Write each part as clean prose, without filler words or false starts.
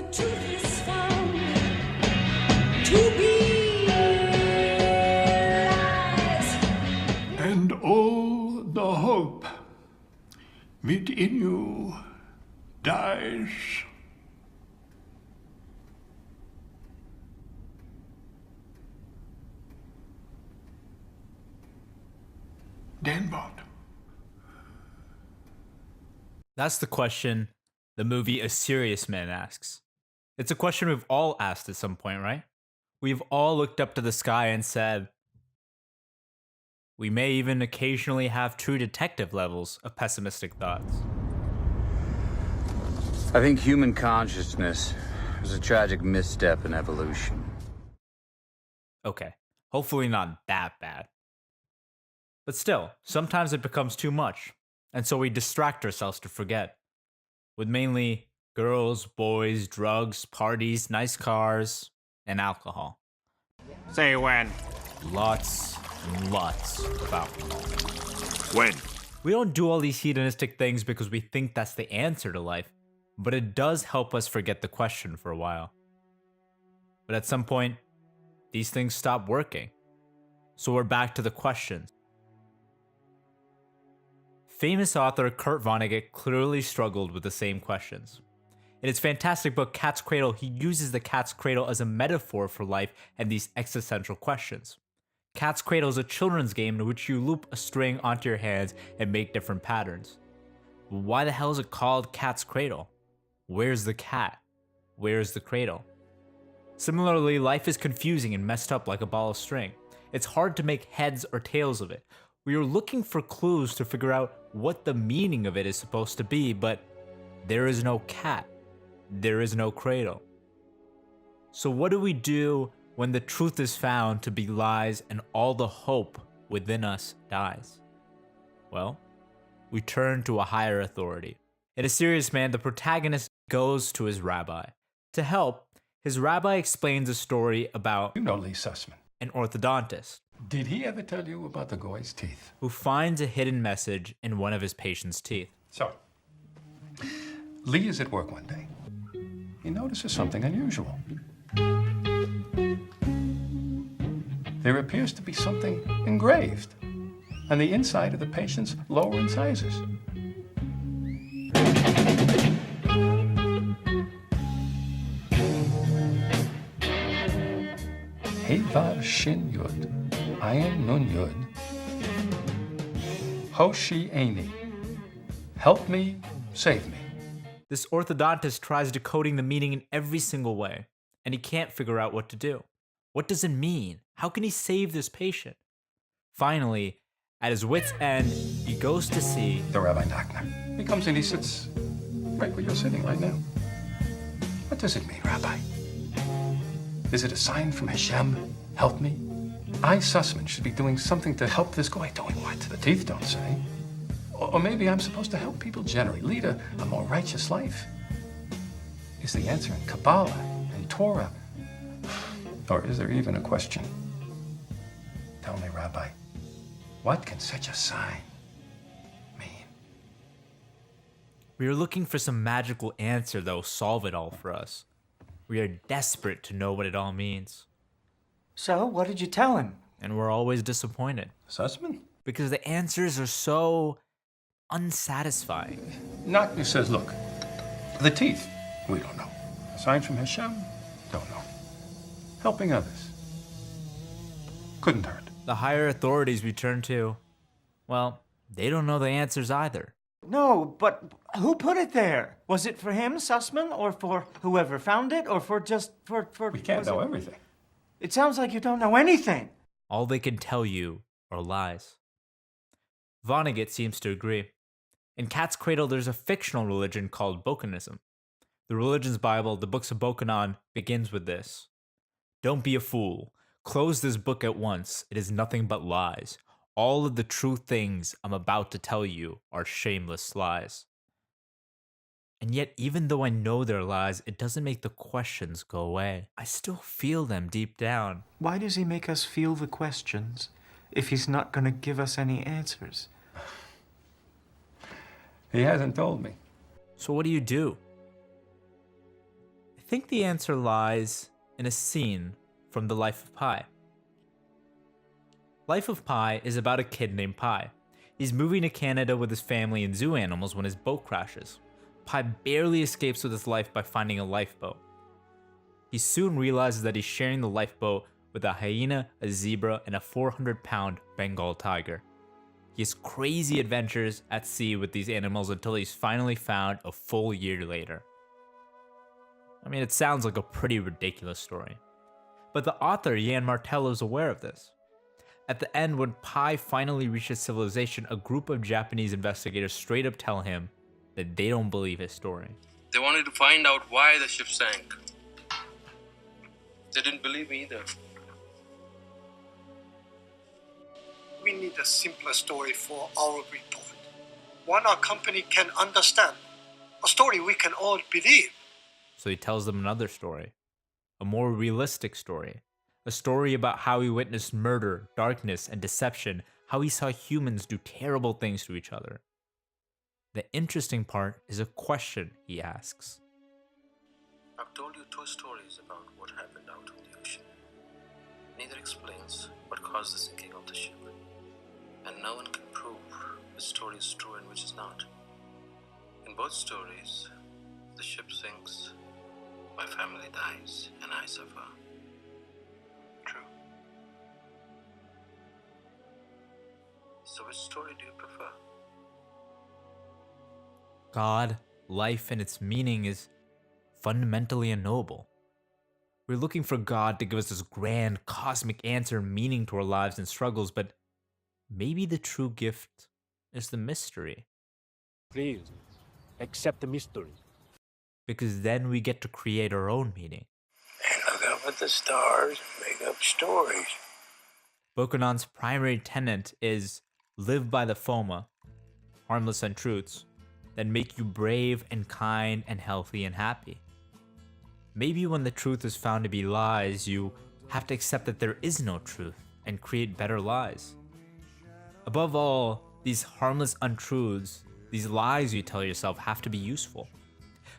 the truth is found to be lies. And all the hope within you dies. Then what? That's the question the movie A Serious Man asks. It's a question we've all asked at some point, right? We've all looked up to the sky and said, we may even occasionally have true detective levels of pessimistic thoughts. I think human consciousness was a tragic misstep in evolution. Okay, hopefully not that bad. But still, sometimes it becomes too much, and so we distract ourselves to forget. With mainly girls, boys, drugs, parties, nice cars, and alcohol. Say when. Lots and lots of alcohol. When? We don't do all these hedonistic things because we think that's the answer to life, but it does help us forget the question for a while. But at some point, these things stop working. So we're back to the questions. Famous author Kurt Vonnegut clearly struggled with the same questions. In his fantastic book Cat's Cradle, he uses the cat's cradle as a metaphor for life and these existential questions. Cat's Cradle is a children's game in which you loop a string onto your hands and make different patterns. But why the hell is it called Cat's Cradle? Where's the cat? Where's the cradle? Similarly, life is confusing and messed up like a ball of string. It's hard to make heads or tails of it. We are looking for clues to figure out what the meaning of it is supposed to be, but there is no cat. There is no cradle. So what do we do when the truth is found to be lies and all the hope within us dies? Well, we turn to a higher authority. In A Serious Man, the protagonist goes to his rabbi. To help, his rabbi explains a story about You know Lee Sussman. an orthodontist Did he ever tell you about the goy's teeth? who finds a hidden message in one of his patient's teeth. So, Lee is at work one day. He notices something unusual. There appears to be something engraved on the inside of the patient's lower incisors. Hey Vav Shin Yud, Ayin Nun Yud, Hoshi Aini. Help me, save me. This orthodontist tries decoding the meaning in every single way, and he can't figure out what to do. What does it mean? How can he save this patient? Finally, at his wit's end, he goes to see The Rabbi Nachman. He comes in, he sits right where you're sitting right now. What does it mean, Rabbi? Is it a sign from Hashem? Help me? I, Sussman, should be doing something to help this guy. Doing what? The teeth don't say. Or maybe I'm supposed to help people generally, lead a more righteous life. Is the answer in Kabbalah and Torah? Or is there even a question? Tell me, Rabbi, what can such a sign mean? We are looking for some magical answer that will solve it all for us. We are desperate to know what it all means. So, what did you tell him? And we're always disappointed. Sussman? Because the answers are so unsatisfying. Nachman says, look, the teeth, we don't know. A sign from Hashem? Don't know. Helping others? Couldn't hurt. The higher authorities we turn to, well, they don't know the answers either. No, but who put it there? Was it for him, Sussman, or for whoever found it, or for just for? We can't was know it- everything. It sounds like you don't know anything. All they can tell you are lies. Vonnegut seems to agree. In Cat's Cradle, there's a fictional religion called Bokanism. The religion's Bible, the Books of Bokanon, begins with this. Don't be a fool. Close this book at once. It is nothing but lies. All of the true things I'm about to tell you are shameless lies. And yet, even though I know they're lies, it doesn't make the questions go away. I still feel them deep down. Why does he make us feel the questions if he's not going to give us any answers? He hasn't told me. So what do? I think the answer lies in a scene from The Life of Pi. Life of Pi is about a kid named Pi. He's moving to Canada with his family and zoo animals when his boat crashes. Pi barely escapes with his life by finding a lifeboat. He soon realizes that he's sharing the lifeboat with a hyena, a zebra, and a 400-pound Bengal tiger. He has crazy adventures at sea with these animals until he's finally found a full year later. I mean, it sounds like a pretty ridiculous story. But the author, Jan Martello, is aware of this. At the end, when Pi finally reaches civilization, a group of Japanese investigators straight up tell him that they don't believe his story. They wanted to find out why the ship sank. They didn't believe me either. We need a simpler story for our report. One our company can understand. A story we can all believe. So he tells them another story. A more realistic story. A story about how he witnessed murder, darkness, and deception. How he saw humans do terrible things to each other. The interesting part is a question he asks. I've told you two stories about what happened out on the ocean. Neither explains what caused the sinking of the ship. And no one can prove which story is true and which is not. In both stories, the ship sinks, my family dies, and I suffer. True. So which story do you prefer? God, life, and its meaning is fundamentally unknowable. We're looking for God to give us this grand cosmic answer and meaning to our lives and struggles, but maybe the true gift is the mystery. Please, accept the mystery. Because then we get to create our own meaning. And look up at the stars and make up stories. Bokonon's primary tenet is live by the FOMA, harmless untruths, that make you brave and kind and healthy and happy. Maybe when the truth is found to be lies, you have to accept that there is no truth and create better lies. Above all, these harmless untruths, these lies you tell yourself, have to be useful.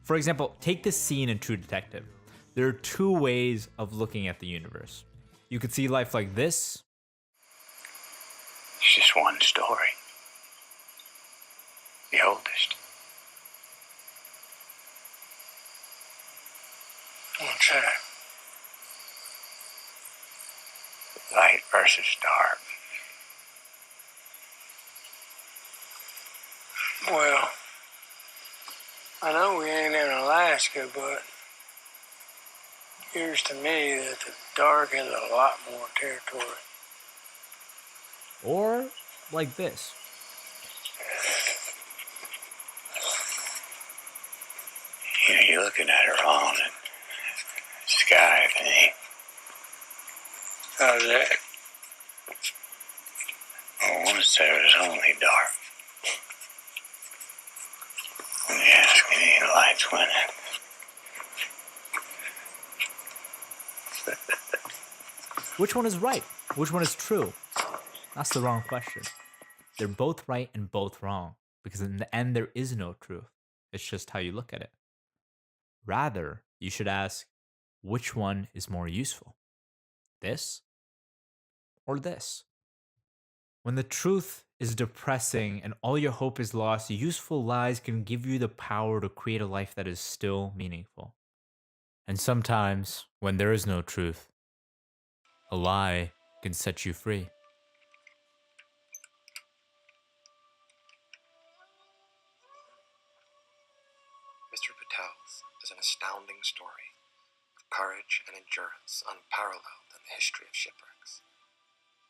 For example, take this scene in True Detective. There are two ways of looking at the universe. You could see life like this. It's just one story. The oldest. What's that? Light versus dark. Well, I know we ain't in Alaska, but it appears to me that the dark has a lot more territory. Or like this. You know, you're looking at it wrong. And sky thing. How's that? Oh, once there was only dark. When you ask any lights went in. Which one is right? Which one is true? That's the wrong question. They're both right and both wrong, because in the end there is no truth. It's just how you look at it. Rather, you should ask, which one is more useful? This or this? When the truth is depressing and all your hope is lost, useful lies can give you the power to create a life that is still meaningful. And sometimes, when there is no truth, a lie can set you free. Mr. Patel's is an astounding story of courage and endurance unparalleled in the history of shipwrecks.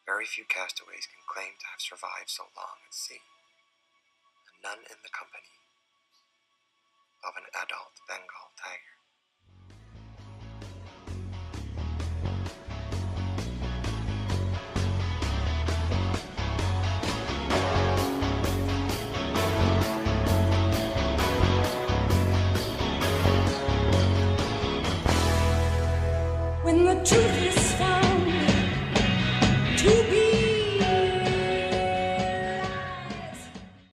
Very few castaways can claim to have survived so long at sea, and none in the company of an adult Bengal tiger. When the truth is found.